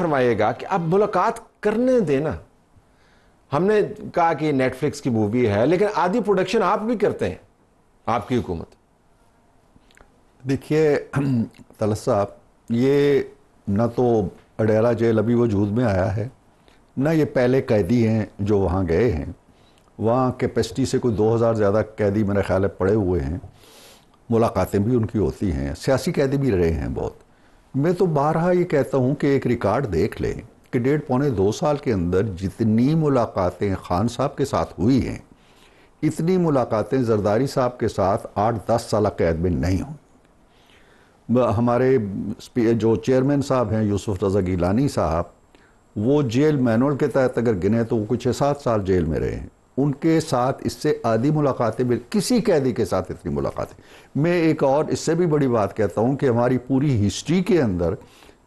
فرمائیے گا کہ اب ملاقات کرنے دینا. ہم نے کہا کہ نیٹ فلکس کی مووی ہے لیکن آدھی پروڈکشن آپ بھی کرتے ہیں, آپ کی حکومت. دیکھیے طلعت صاحب, یہ نہ تو اڈیالہ جیل ابھی وجود میں آیا ہے, نہ یہ پہلے قیدی ہیں جو وہاں گئے ہیں. وہاں کیپیسٹی سے کوئی 2000 زیادہ قیدی میرے خیال ہے پڑے ہوئے ہیں. ملاقاتیں بھی ان کی ہوتی ہیں, سیاسی قیدی بھی رہے ہیں بہت. میں تو بارہا یہ کہتا ہوں کہ ایک ریکارڈ دیکھ لیں کہ 1.5-2 سال کے اندر جتنی ملاقاتیں خان صاحب کے ساتھ ہوئی ہیں, اتنی ملاقاتیں زرداری صاحب کے ساتھ 8-10 سالہ قید میں نہیں ہوئی. ہمارے جو چیئرمین صاحب ہیں یوسف رضا گیلانی صاحب, وہ جیل مینول کے تحت اگر گنے تو وہ کچھ 6-7 سال جیل میں رہے ہیں. ان کے ساتھ اس سے آدھی ملاقاتیں بھی, کسی قیدی کے ساتھ اتنی ملاقاتیں. میں ایک اور اس سے بھی بڑی بات کہتا ہوں کہ ہماری پوری ہسٹری کے اندر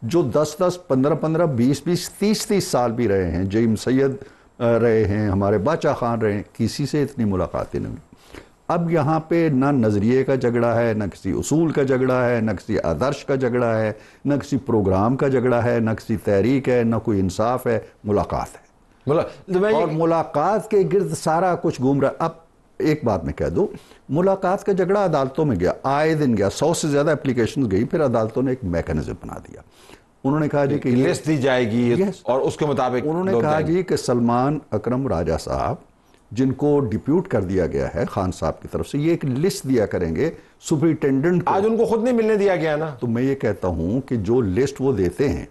جو 10-10, 15-15, 20-20, 30-30 سال بھی رہے ہیں, جیم سید رہے ہیں, ہمارے باچا خان رہے ہیں, کسی سے اتنی ملاقاتیں نہیں. اب یہاں پہ نہ نظریے کا جھگڑا ہے, نہ کسی اصول کا جھگڑا ہے, نہ کسی آدرش کا جھگڑا ہے, نہ کسی پروگرام کا جھگڑا ہے, نہ کسی تحریک ہے, نہ کوئی انصاف ہے, ملاقات ہے. اور ملاقات کے گرد سارا کچھ گھوم رہا ہے. اب ایک بات میں کہہ دوں, ملاقات کا جھگڑا عدالتوں میں گیا, آئے دن گیا, 100 سے زیادہ اپلیکیشنز گئی, پھر عدالتوں نے ایک میکانزم بنا دیا. انہوں نے کہا جی کہ لسٹ دی جائے گی اور اس کے مطابق انہوں نے کہا جی کہ سلمان اکرم راجہ صاحب جن کو ڈیپیوٹ کر دیا گیا ہے خان صاحب کی طرف سے, یہ ایک لسٹ دیا کریں گے سپرنٹینڈنٹ کو. آج ان کو خود نہیں ملنے دیا گیا نا. تو میں یہ کہتا ہوں کہ جو لسٹ وہ دیتے ہیں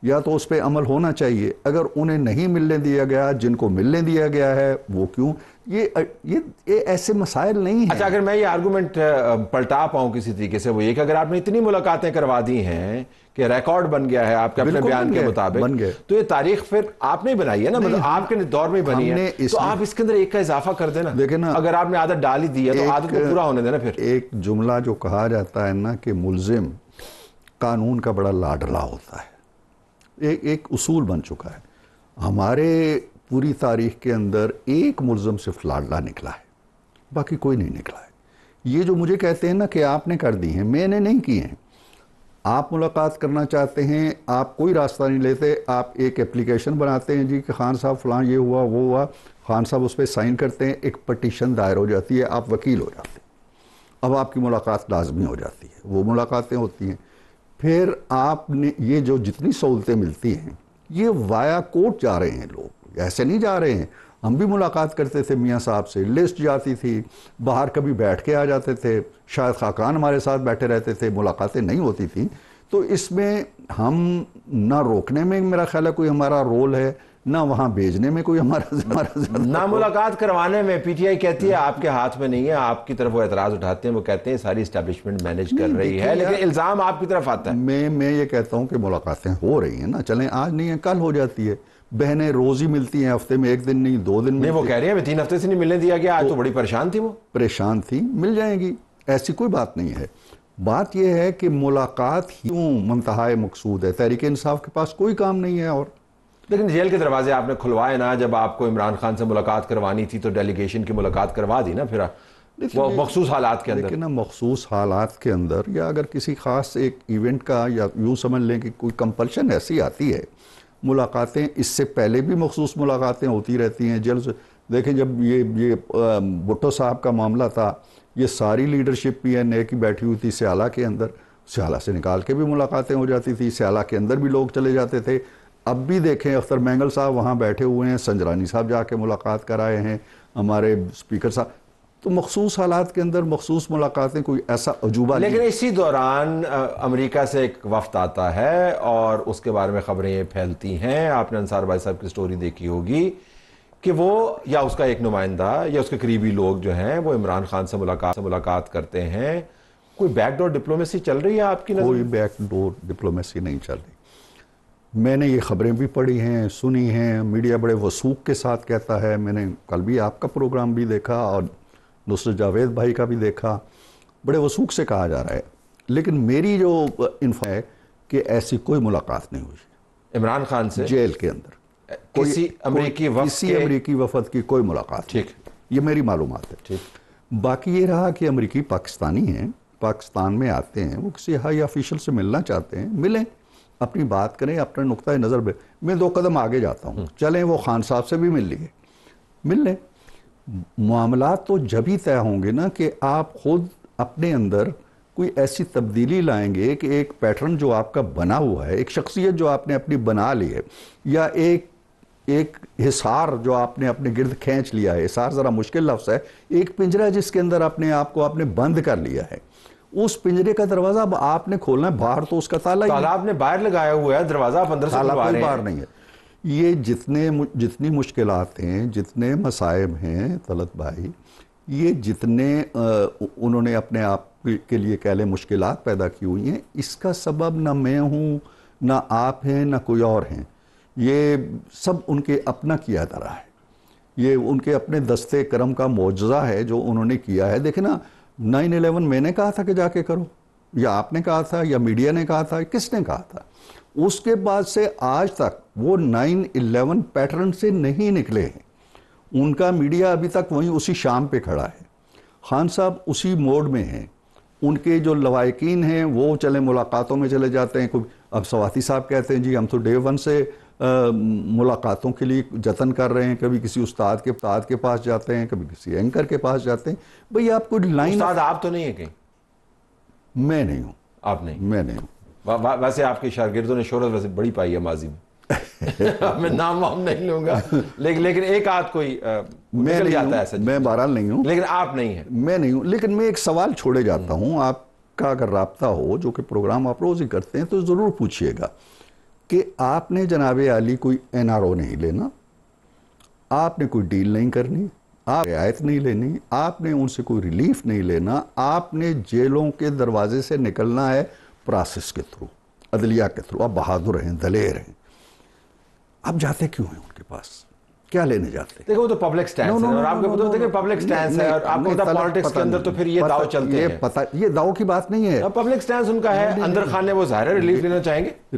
یا تو اس پہ عمل ہونا چاہیے. اگر انہیں نہیں ملنے دیا گیا, جن کو ملنے دیا گیا ہے وہ کیوں, یہ ایسے مسائل نہیں ہیں. اچھا, اگر میں یہ آرگومنٹ پلٹا پاؤں کسی طریقے سے, وہ یہ کہ اگر آپ نے اتنی ملاقاتیں کروا دی ہیں کہ ریکارڈ بن گیا ہے آپ کے اپنے بیان کے مطابق, تو یہ تاریخ پھر آپ نے بنائی ہے نا, مطلب آپ کے دور میں بنی ہے, تو آپ اس کے اندر ایک کا اضافہ کر دینا. اگر آپ نے عادت ڈال ہی دی ہے تو عادت کو پورا ہونے دینا. پھر ایک جملہ جو کہا جاتا ہے نا کہ ملزم قانون کا بڑا لاڈلا ہوتا ہے, ایک اصول بن چکا ہے. ہمارے پوری تاریخ کے اندر ایک ملزم صرف لاڈلا نکلا ہے, باقی کوئی نہیں نکلا ہے. یہ جو مجھے کہتے ہیں نا کہ آپ نے کر دی ہیں, میں نے نہیں کی ہیں. آپ ملاقات کرنا چاہتے ہیں, آپ کوئی راستہ نہیں لیتے, آپ ایک اپلیکیشن بناتے ہیں جی کہ خان صاحب فلاں یہ ہوا وہ ہوا, خان صاحب اس پہ سائن کرتے ہیں, ایک پٹیشن دائر ہو جاتی ہے, آپ وکیل ہو جاتے ہیں. اب آپ کی ملاقات لازمی ہو جاتی ہے, وہ ملاقاتیں ہوتی ہیں. پھر آپ نے یہ جو جتنی سہولتیں ملتی ہیں یہ وایا کوٹ جا رہے ہیں لوگ, ایسے نہیں جا رہے ہیں. ہم بھی ملاقات کرتے تھے میاں صاحب سے, لسٹ جاتی تھی, باہر کبھی بیٹھ کے آ جاتے تھے, شاید خاقان ہمارے ساتھ بیٹھے رہتے تھے, ملاقاتیں نہیں ہوتی تھیں. تو اس میں ہم نہ روکنے میں میرا خیال ہے کوئی ہمارا رول ہے, نہ وہاں بھیجنے میں کوئی ہمارا نہ ملاقات کروانے میں. پی ٹی آئی کہتی ہے آپ کے ہاتھ میں نہیں ہے, آپ کی طرف وہ اعتراض اٹھاتے ہیں, وہ کہتے ہیں ساری اسٹیبلشمنٹ مینیج کر رہی ہے, لیکن الزام آپ کی طرف آتا ہے. میں یہ کہتا ہوں کہ ملاقاتیں ہو رہی ہیں نا, چلیں آج نہیں ہے کل ہو جاتی ہے. بہنیں روز ہی ملتی ہیں, ہفتے میں ایک دن نہیں 2 دن نہیں. وہ کہہ رہی ہیں 3 ہفتے سے نہیں ملنے دیا گیا, آج تو بڑی پریشان تھی. وہ پریشان تھی, مل جائیں گی, ایسی کوئی بات نہیں ہے. بات یہ ہے کہ ملاقات ہی منتہائے مقصود ہے. تحریک انصاف کے پاس کوئی کام نہیں ہے. اور لیکن جیل کے دروازے آپ نے کھلوائے نا, جب آپ کو عمران خان سے ملاقات کروانی تھی تو ڈیلیگیشن کی ملاقات کروا دی نا. پھر وہ مخصوص حالات کے اندر, لیکن مخصوص حالات کے اندر یا اگر کسی خاص ایک ایونٹ کا, یا یوں سمجھ لیں کہ کوئی کمپلشن ایسی آتی ہے, ملاقاتیں اس سے پہلے بھی مخصوص ملاقاتیں ہوتی رہتی ہیں. جلد دیکھیں جب یہ بھٹو صاحب کا معاملہ تھا, یہ ساری لیڈرشپ پی این اے کی بیٹھی ہوئی تھی سیالہ کے اندر, سیالہ سے نکال کے بھی ملاقاتیں ہو جاتی تھی, سیالہ کے اندر بھی لوگ چلے جاتے تھے. اب بھی دیکھیں اختر مینگل صاحب وہاں بیٹھے ہوئے ہیں, سنجرانی صاحب جا کے ملاقات کرائے ہیں, ہمارے اسپیکر صاحب. تو مخصوص حالات کے اندر مخصوص ملاقاتیں, کوئی ایسا عجوبہ نہیں. لیکن اسی دوران امریکہ سے ایک وفد آتا ہے اور اس کے بارے میں خبریں پھیلتی ہیں. آپ نے انصار بھائی صاحب کی سٹوری دیکھی ہوگی کہ وہ یا اس کا ایک نمائندہ یا اس کے قریبی لوگ جو ہیں وہ عمران خان سے ملاقات کرتے ہیں. کوئی بیک ڈور ڈپلومیسی چل رہی ہے آپ کی نظر؟ کوئی بیک ڈور ڈپلومیسی نہیں چل رہی. میں نے یہ خبریں بھی پڑھی ہیں, سنی ہیں, میڈیا بڑے وثوق کے ساتھ کہتا ہے. میں نے کل بھی آپ کا پروگرام بھی دیکھا اور نصرت جاوید بھائی کا بھی دیکھا, بڑے وثوق سے کہا جا رہا ہے. لیکن میری جو انفو ہے کہ ایسی کوئی ملاقات نہیں ہوئی عمران خان سے جیل کے اندر, کسی امریکی وفد کی کوئی ملاقات. ٹھیک, یہ میری معلومات ہے. ٹھیک. باقی یہ رہا کہ امریکی پاکستانی ہیں, پاکستان میں آتے ہیں, وہ کسی ہائی آفیشل سے ملنا چاہتے ہیں, ملیں, اپنی بات کریں اپنے نقطۂ نظر پہ. میں 2 قدم آگے جاتا ہوں, چلیں وہ خان صاحب سے بھی مل لیں. معاملات تو جب ہی طے ہوں گے نا کہ آپ خود اپنے اندر کوئی ایسی تبدیلی لائیں گے کہ ایک پیٹرن جو آپ کا بنا ہوا ہے, ایک شخصیت جو آپ نے اپنی بنا لی ہے, یا ایک حصار جو آپ نے اپنے گرد کھینچ لیا ہے. حصار ذرا مشکل لفظ ہے. ایک پنجرہ جس کے اندر اپنے آپ کو آپ نے بند کر لیا ہے, اس پنجرے کا دروازہ اب آپ نے کھولنا ہے. باہر تو اس کا تالا ہی, تالا آپ نے باہر لگایا ہوا ہے, دروازہ آپ اندر سے کھلوا رہے ہیں. باہر نہیں ہے. یہ جتنی مشکلات ہیں, جتنے مصائب ہیں طلعت بھائی, یہ جتنے انہوں نے اپنے آپ کے لیے کہہ لیں مشکلات پیدا کی ہوئی ہیں, اس کا سبب نہ میں ہوں, نہ آپ ہیں, نہ کوئی اور ہیں. یہ سب ان کے اپنا کیا رہا ہے. یہ ان کے اپنے دستے کرم کا معجزہ ہے جو انہوں نے کیا ہے. دیکھیں نا, 9/11 میں نے کہا تھا کہ جا کے کرو, یا آپ نے کہا تھا, یا میڈیا نے کہا تھا, کس نے کہا تھا؟ اس کے بعد سے آج تک وہ 9/11 پیٹرن سے نہیں نکلے ہیں. ان کا میڈیا ابھی تک وہیں اسی شام پہ کھڑا ہے. خان صاحب اسی موڈ میں ہیں. ان کے جو لوائقین ہیں وہ چلے ملاقاتوں میں چلے جاتے ہیں. اب سواتی صاحب کہتے ہیں جی ہم تو ڈے 1 سے ملاقاتوں کے لیے جتن کر رہے ہیں. کبھی کسی استاد کے پاس جاتے ہیں, کبھی کسی اینکر کے پاس جاتے ہیں. بھئی آپ کوئی لائن, استاد آپ تو نہیں ہیں کہیں؟ میں نہیں ہوں. آپ نہیں؟ میں نہیں ہوں. ویسے آپ کے شاگردوں نے شہرت ویسے بڑی پائی ہے ماضی میں. میں نام وام نہیں لوں گا, لیکن ایک آدھ کوئی نکل جاتا ہے ایسا. میں بہرحال نہیں ہوں. لیکن آپ نہیں ہیں؟ میں نہیں ہوں. لیکن میں ایک سوال چھوڑے جاتا ہوں. آپ کا اگر رابطہ ہو, جو کہ پروگرام آپ روز ہی کرتے ہیں, تو ضرور پوچھئے گا کہ آپ نے جناب عالی کوئی NRO نہیں لینا, آپ نے کوئی ڈیل نہیں کرنی, آپ رعایت نہیں لینی, آپ نے ان سے کوئی ریلیف نہیں لینا. آپ نے جیلوں کے دروازے سے نکلنا ہے پروسیس کے تھرو, عدلیہ کے تھرو. آپ بہادر ہیں, دلیر ہیں. آپ جاتے کیوں ہیں ان کے پاس؟ کیا لینے جاتے ہیں؟ دیکھو وہ تو پبلک سٹینس ہے, اور آپ کو پتہ ہے کہ پبلک سٹینس ہے, اور آپ کو پتہ پالیٹکس کے اندر تو پھر یہ داؤ چلتے ہیں. یہ داؤ کی بات نہیں ہے. پبلک سٹینس ان کا ہے, اندر خانے وہ ظاہر ہے ریلیف لینا چاہیں گے.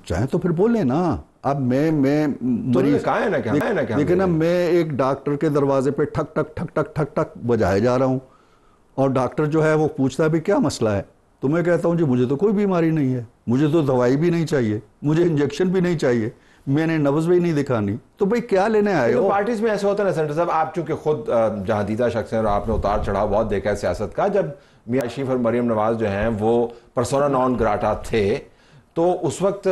چاہیں تو پھر بولیں نا. اب میں مریض کہاں ہے نا, کیا دیکھیں نا, میں ایک ڈاکٹر کے دروازے پہ ٹھک ٹھک ٹھک ٹھک ٹھک ٹھک بجائے جا رہا ہوں, اور ڈاکٹر جو ہے وہ پوچھتا ہے بھی کیا مسئلہ ہے. تو میں کہتا ہوں جی مجھے تو کوئی بیماری نہیں ہے, مجھے تو دوائی بھی نہیں چاہیے, مجھے انجیکشن بھی نہیں چاہیے, میں نے نبض بھی نہیں دکھانی. تو بھئی کیا لینے آئے ہو؟ پارٹیز میں ایسا ہوتا ہے نا سینٹر صاحب, آپ چونکہ خود جہاندیدہ شخص ہیں اور آپ نے اتار چڑھاؤ بہت دیکھا ہے سیاست کا. جب میاں شریف اور مریم نواز جو ہیں وہ پرسونا نان گراٹا تھے, تو اس وقت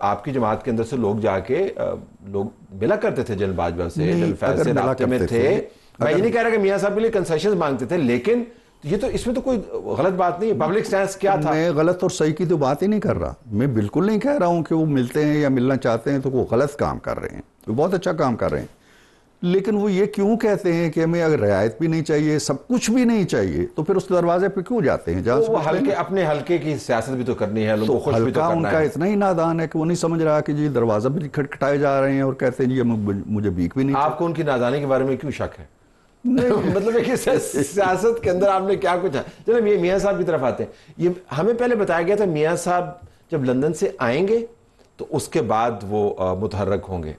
آپ کی جماعت کے اندر سے لوگ جا کے لوگ ملا کرتے تھے جنرل باجوہ سے, جنرل فیض سے رابطے میں تھے. میں یہ نہیں کہہ رہا کہ میاں صاحب کے لیے کنسیشنز مانگتے تھے, لیکن یہ تو اس میں تو کوئی غلط بات نہیں ہے. پبلک سٹینس کیا تھا؟ میں غلط اور صحیح کی تو بات ہی نہیں کر رہا. میں بالکل نہیں کہہ رہا ہوں کہ وہ ملتے ہیں یا ملنا چاہتے ہیں تو وہ غلط کام کر رہے ہیں, وہ بہت اچھا کام کر رہے ہیں. لیکن وہ یہ کیوں کہتے ہیں کہ ہمیں اگر رعایت بھی نہیں چاہیے, سب کچھ بھی نہیں چاہیے, تو پھر اس دروازے پہ کیوں جاتے ہیں؟ وہ اپنے حلقے کی سیاست بھی تو کرنی ہے, لوگوں کو خوش بھی تو کرنا ہے. ان کا اتنا ہی نادان ہے کہ وہ نہیں سمجھ رہا کہ جی دروازہ بھی کھٹکھٹائے جا رہے ہیں اور کہتے ہیں جی مجھے بھیک بھی نہیں. آپ کو ان کی نادانی کے بارے میں کیوں شک ہے؟ مطلب ہے کہ سیاست کے اندر آپ نے کیا کچھ ہے. چلو میاں صاحب کی طرف آتے ہیں. یہ ہمیں پہلے بتایا گیا تھا میاں صاحب جب لندن سے آئیں گے تو اس کے بعد وہ متحرک ہوں گے.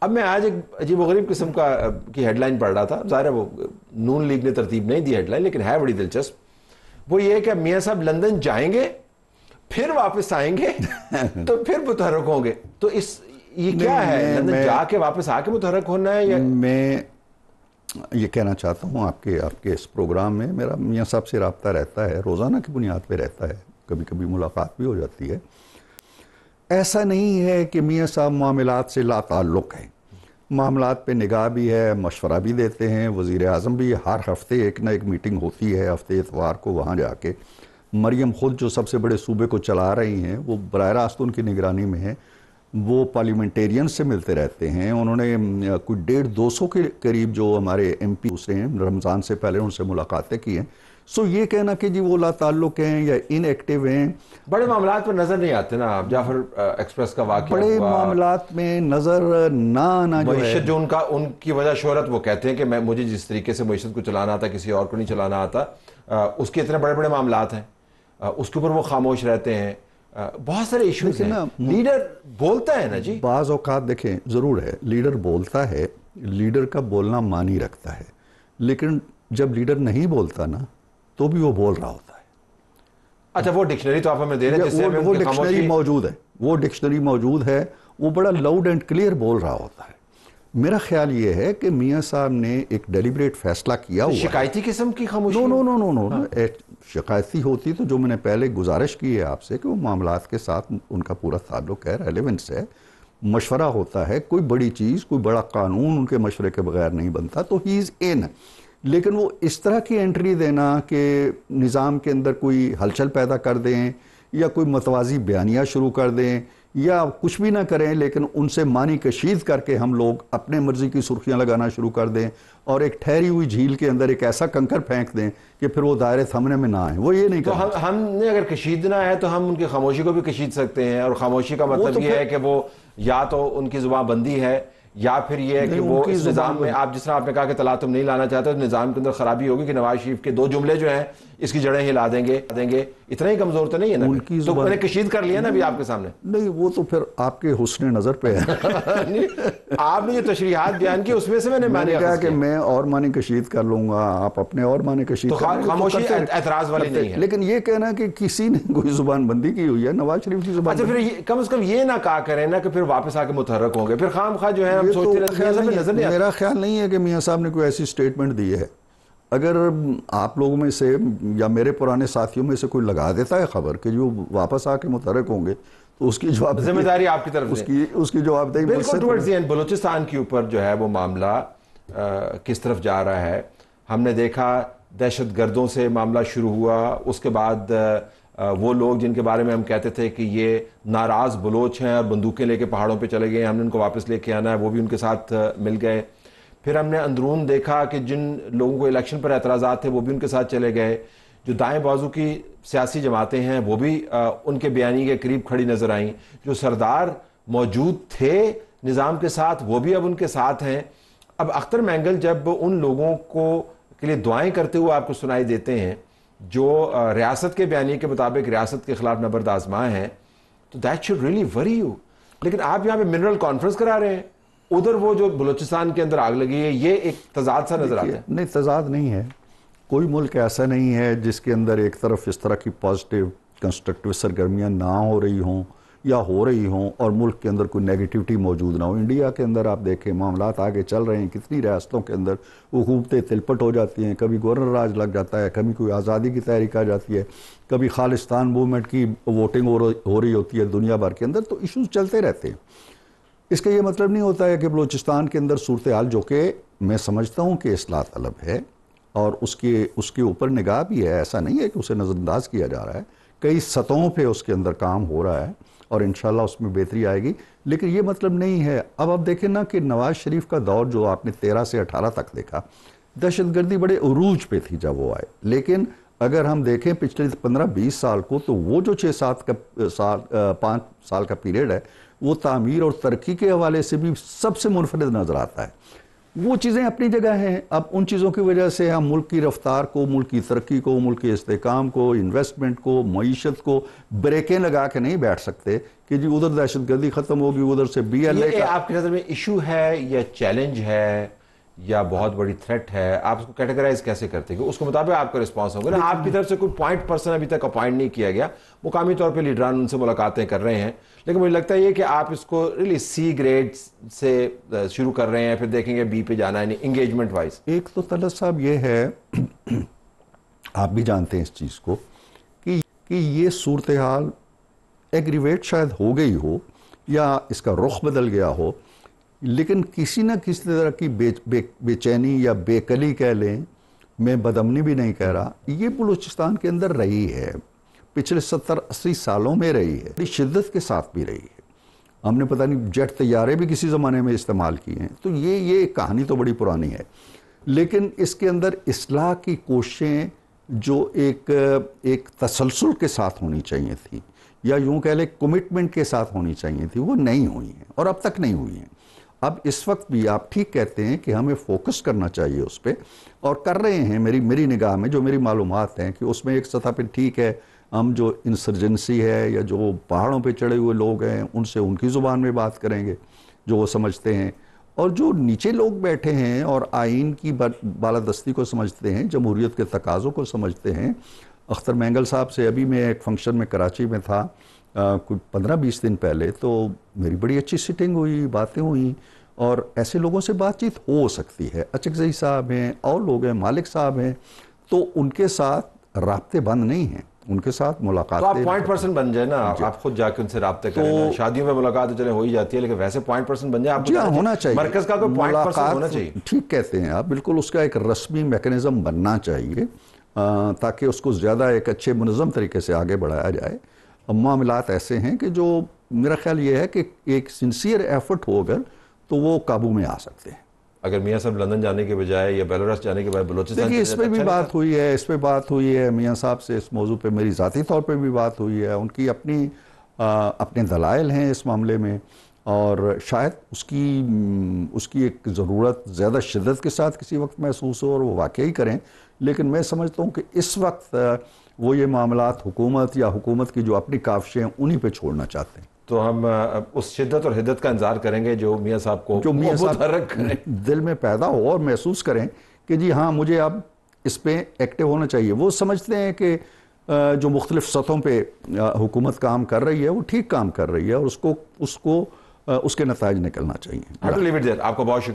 اب میں آج ایک عجیب و غریب قسم کی ہیڈ لائن پڑھ رہا تھا. ظاہر ہے وہ نون لیگ نے ترتیب نہیں دی ہیڈ لائن, لیکن ہے بڑی دلچسپ. وہ یہ ہے کہ میاں صاحب لندن جائیں گے, پھر واپس آئیں گے, تو پھر متحرک ہوں گے. تو یہ کیا ہے, لندن جا کے واپس آ کے متحرک ہونا ہے یا؟ میں یہ کہنا چاہتا ہوں آپ کے اس پروگرام میں میرا میاں صاحب سے رابطہ رہتا ہے, روزانہ کی بنیاد پہ رہتا ہے, کبھی کبھی ملاقات بھی ہو جاتی ہے. ایسا نہیں ہے کہ میاں صاحب معاملات سے لا تعلق ہیں. معاملات پہ نگاہ بھی ہے, مشورہ بھی دیتے ہیں. وزیر اعظم بھی ہر ہفتے ایک نہ ایک میٹنگ ہوتی ہے, ہفتے اتوار کو وہاں جا کے. مریم خود جو سب سے بڑے صوبے کو چلا رہی ہیں, وہ براہ راست ان کی نگرانی میں ہے. وہ پارلیمنٹیرین سے ملتے رہتے ہیں. انہوں نے کوئی 150-200 کے قریب جو ہمارے MP دوسرے ہیں, رمضان سے پہلے ان سے ملاقاتیں کی ہیں. سو یہ کہنا کہ جی وہ لا تعلق ہیں یا ان ایکٹیو ہیں, بڑے معاملات پر نظر نہیں آتے نا. جعفر ایکسپریس کا واقعہ, بڑے معاملات میں نظر نہ آنا جو ہے, معیشت جو ان کی وجہ شہرت, وہ کہتے ہیں کہ مجھے جس طریقے سے معیشت کو چلانا آتا کسی اور کو نہیں چلانا آتا, اس کے اتنے بڑے بڑے معاملات ہیں, اس کے اوپر وہ خاموش رہتے ہیں. بہت سارے ایشوز ہیں. لیڈر بولتا ہے نا جی, بعض اوقات دیکھیں ضرور ہے لیڈر بولتا ہے, لیڈر کا بولنا معنی رکھتا ہے. لیکن جب لیڈر نہیں بولتا نا تو بھی وہ بول رہا ہوتا ہے. اچھا وہ ڈکشنری تو آپ ہمیں دے رہے ہیں جس سے وہ ڈکشنری موجود ہے، وہ ڈکشنری موجود ہے، وہ بڑا لاؤڈ اینڈ کلیئر بول رہا ہوتا ہے۔ میرا خیال یہ ہے کہ میاں صاحب نے ایک ڈیلیبریٹ فیصلہ کیا ہوا ہے۔ شکایتی قسم کی خاموشی؟ نو، شکایتی ہوتی تو جو میں نے پہلے گزارش کی ہے آپ سے کہ وہ معاملات کے ساتھ ان کا پورا تعلق ہے، ریلیونس ہے، مشورہ ہوتا ہے، کوئی بڑی چیز، کوئی بڑا قانون ان کے مشورے کے بغیر نہیں بنتا، تو ہی از ان۔ لیکن وہ اس طرح کی انٹری دینا کہ نظام کے اندر کوئی ہلچل پیدا کر دیں یا کوئی متوازی بیانیہ شروع کر دیں یا کچھ بھی نہ کریں لیکن ان سے معنی کشید کر کے ہم لوگ اپنے مرضی کی سرخیاں لگانا شروع کر دیں اور ایک ٹھہری ہوئی جھیل کے اندر ایک ایسا کنکر پھینک دیں کہ پھر وہ دائرے تھمنے میں نہ آئیں، وہ یہ نہیں کرنا۔ تو ہم نے اگر کشیدنا ہے تو ہم ان کی خاموشی کو بھی کشید سکتے ہیں، اور خاموشی کا مطلب یہ ہے کہ وہ یا تو ان کی زبان بندی ہے یا پھر یہ ہے کہ وہ اس نظام میں، آپ جس طرح آپ نے کہا کہ تلاطم نہیں لانا چاہتے، تو نظام کے اندر خرابی ہوگی کہ نواز شریف کے 2 جملے جو ہیں اس کی جڑیں ہلا دیں گے، اتنا ہی کمزور تو نہیں ہے نا؟ تو میں نے کشید کر لیا نا ابھی آپ کے سامنے۔ نہیں، وہ تو پھر آپ کے حسن نظر پہ ہے۔ آپ نے جو تشریحات بیان کی اس میں سے میں نے کہا کہ میں اور معنی کشید کر لوں گا، آپ اپنے اور معنی کشید کر لیں گے، خاموشی اعتراض والی نہیں ہے۔ لیکن یہ کہنا کہ کسی نے کوئی زبان بندی کی ہوئی ہے، نواز شریف کی زبان۔ اچھا پھر کم از کم یہ نہ کہا کریں نا کہ پھر واپس آ کے متحرک ہوں گے، پھر خام خواہ جو ہے ہم سوچتے رہتے ہیں، نظر نہیں آتا۔ میرا خیال نہیں ہے کہ میاں صاحب نے کوئی ایسی سٹیٹمنٹ دی ہے۔ اگر آپ لوگوں میں سے یا میرے پرانے ساتھیوں میں سے کوئی لگا دیتا ہے خبر کہ جو واپس آ کے متحرک ہوں گے تو اس کی جواب ذمہ داری آپ کی طرف سے، اس کی جواب دہی بالکل ٹورڈز دی اینڈ۔ بلوچستان کے اوپر جو ہے وہ معاملہ کس طرف جا رہا ہے، ہم نے دیکھا دہشت گردوں سے معاملہ شروع ہوا، اس کے بعد وہ لوگ جن کے بارے میں ہم کہتے تھے کہ یہ ناراض بلوچ ہیں اور بندوقیں لے کے پہاڑوں پہ چلے گئے، ہم نے ان کو واپس لے کے آنا ہے، وہ بھی ان کے ساتھ مل گئے۔ پھر ہم نے اندرون دیکھا کہ جن لوگوں کو الیکشن پر اعتراضات تھے وہ بھی ان کے ساتھ چلے گئے، جو دائیں بازو کی سیاسی جماعتیں ہیں وہ بھی ان کے بیانی کے قریب کھڑی نظر آئیں، جو سردار موجود تھے نظام کے ساتھ وہ بھی اب ان کے ساتھ ہیں۔ اب اختر مینگل جب ان لوگوں کے لیے دعائیں کرتے ہوئے آپ کو سنائی دیتے ہیں جو ریاست کے بیانیے کے مطابق ریاست کے خلاف نبرد آزما ہیں، تو دیٹ شوڈ ریئلی وری یو۔ لیکن آپ یہاں پہ منرل کانفرنس کرا رہے ہیں، ادھر وہ جو بلوچستان کے اندر آگ لگی ہے، یہ ایک تضاد سا نظر آتا ہے۔ نہیں، تضاد نہیں ہے، کوئی ملک ایسا نہیں ہے جس کے اندر ایک طرف اس طرح کی پازیٹیو کنسٹرکٹیو سرگرمیاں نہ ہو رہی ہوں یا ہو رہی ہوں اور ملک کے اندر کوئی نیگیٹیوٹی موجود نہ ہو۔ انڈیا کے اندر آپ دیکھیں معاملات آگے چل رہے ہیں، کتنی ریاستوں کے اندر حکومتیں تلپٹ ہو جاتی ہیں، کبھی گورنر راج لگ جاتا ہے، کبھی کوئی آزادی کی تحریک آ جاتی ہے، کبھی خالصتان موومنٹ کی ووٹنگ ہو رہی ہوتی ہے دنیا بھر کے اندر، تو ایشوز چلتے رہتے ہیں۔ اس کا یہ مطلب نہیں ہوتا ہے کہ بلوچستان کے اندر صورتحال، جو کہ میں سمجھتا ہوں کہ اصلاح طلب ہے اور اس کے اوپر نگاہ بھی ہے، ایسا نہیں ہے کہ اسے نظر انداز کیا جا رہا ہے، کئی سطحوں پہ اس کے اندر کام ہو رہا ہے اور انشاءاللہ اس میں بہتری آئے گی۔ لیکن یہ مطلب نہیں ہے، اب آپ دیکھیں نا کہ نواز شریف کا دور جو آپ نے 13 سے 18 تک دیکھا، دہشت گردی بڑے عروج پہ تھی جب وہ آئے، لیکن اگر ہم دیکھیں پچھلے 15-20 سال کو تو وہ جو 5 سال کا پیریڈ ہے وہ تعمیر اور ترقی کے حوالے سے بھی سب سے منفرد نظر آتا ہے۔ وہ چیزیں اپنی جگہ ہیں، اب ان چیزوں کی وجہ سے ہم ملک کی رفتار کو، ملک کی ترقی کو، ملک کے استحکام کو، انویسٹمنٹ کو، معیشت کو بریکیں لگا کے نہیں بیٹھ سکتے کہ جی ادھر دہشت گردی ختم ہوگی، ادھر سے BLA یہ آپ کی نظر میں ایشو ہے یا چیلنج ہے یا بہت بڑی تھریٹ ہے؟ آپ اس کو کیٹیگرائز کیسے کرتے ہیں کہ اس کے مطابق آپ کا رسپانس ہوگا نا؟ آپ کی طرف سے کوئی پوائنٹ پرسن ابھی تک اپوائنٹ نہیں کیا گیا، مقامی طور پہ لیڈران ان سے ملاقاتیں کر رہے ہیں، لیکن مجھے لگتا ہے یہ کہ آپ اس کو ریلی C گریڈ سے شروع کر رہے ہیں، پھر دیکھیں گے B پہ جانا ہے انگیجمنٹ وائز۔ ایک تو طلعت صاحب یہ ہے، آپ بھی جانتے ہیں اس چیز کو، کہ یہ صورتحال ایگریویٹ شاید ہو گئی ہو یا اس کا رخ بدل گیا ہو، لیکن کسی نہ کسی طرح کی بے چینی یا بے کلی کہہ لیں، میں بدامنی بھی نہیں کہہ رہا، یہ بلوچستان کے اندر رہی ہے، پچھلے 70-80 سالوں میں رہی ہے، بڑی شدت کے ساتھ بھی رہی ہے۔ ہم نے پتہ نہیں جیٹ طیارے بھی کسی زمانے میں استعمال کیے ہیں، تو یہ کہانی تو بڑی پرانی ہے، لیکن اس کے اندر اصلاح کی کوششیں جو ایک تسلسل کے ساتھ ہونی چاہیے تھی یا یوں کہہ لیں کمٹمنٹ کے ساتھ ہونی چاہیے تھی، وہ نہیں ہوئی ہیں اور اب تک نہیں ہوئی ہیں۔ اب اس وقت بھی آپ ٹھیک کہتے ہیں کہ ہمیں فوکس کرنا چاہیے اس پہ، اور کر رہے ہیں۔ میری نگاہ میں جو میری معلومات ہیں کہ اس میں ایک سطح پہ ٹھیک ہے، ہم جو انسرجنسی ہے یا جو پہاڑوں پہ چڑھے ہوئے لوگ ہیں ان سے ان کی زبان میں بات کریں گے جو وہ سمجھتے ہیں، اور جو نیچے لوگ بیٹھے ہیں اور آئین کی بالادستی کو سمجھتے ہیں، جمہوریت کے تقاضوں کو سمجھتے ہیں، اختر مینگل صاحب سے ابھی میں ایک فنکشن میں کراچی میں تھا کچھ 15-20 دن پہلے، تو میری بڑی اچھی سٹنگ ہوئی، باتیں ہوئیں، اور ایسے لوگوں سے بات چیت ہو سکتی ہے۔ اچکزئی صاحب ہیں اور لوگ ہیں، مالک صاحب ہیں، تو ان کے ساتھ رابطے بند نہیں ہیں، ان کے ساتھ ملاقاتیں۔ تو آپ پوائنٹ پرسن بن جائیں نا، آپ خود جا کے ان سے رابطے کریں نا۔ شادیوں میں ملاقات چلے ہو ہی جاتی ہے، لیکن ویسے پوائنٹ پرسن بن جائیں۔ آپ جی ہاں، ہونا چاہیے، مرکز کا کوئی پوائنٹ پرسن ہونا چاہیے۔ ٹھیک کہتے ہیں آپ، بالکل اس کا ایک رسمی میکنزم بننا چاہیے تاکہ اس کو زیادہ ایک اچھے منظم طریقے سے آگے بڑھایا جائے۔ معاملات ایسے ہیں کہ جو میرا خیال یہ ہے کہ ایک سنسیئر ایفرٹ ہو اگر تو وہ قابو میں آ سکتے ہیں۔ اگر میاں صاحب لندن جانے کے بجائے یا بیلاروس جانے کے بجائے بلوچستان، دیکھیے اس پہ بھی بات ہوئی ہے، اس پہ بات ہوئی ہے میاں صاحب سے، اس موضوع پہ میری ذاتی طور پہ بھی بات ہوئی ہے، ان کی اپنے دلائل ہیں اس معاملے میں، اور شاید اس کی ایک ضرورت زیادہ شدت کے ساتھ کسی وقت محسوس ہو اور وہ واقعی کریں، لیکن میں سمجھتا ہوں کہ اس وقت وہ یہ معاملات حکومت یا حکومت کی جو اپنی کاوشیں ہیں انہی پہ چھوڑنا چاہتے ہیں۔ تو ہم اس شدت اور حدت کا انتظار کریں گے جو میاں صاحب کو متحرک کریں، دل میں پیدا ہو اور محسوس کریں کہ جی ہاں مجھے اب اس پہ ایکٹیو ہونا چاہیے۔ وہ سمجھتے ہیں کہ جو مختلف سطحوں پہ حکومت کام کر رہی ہے وہ ٹھیک کام کر رہی ہے، اور اس کے نتائج نکلنا چاہیے۔ آپ کو بہت شکریہ۔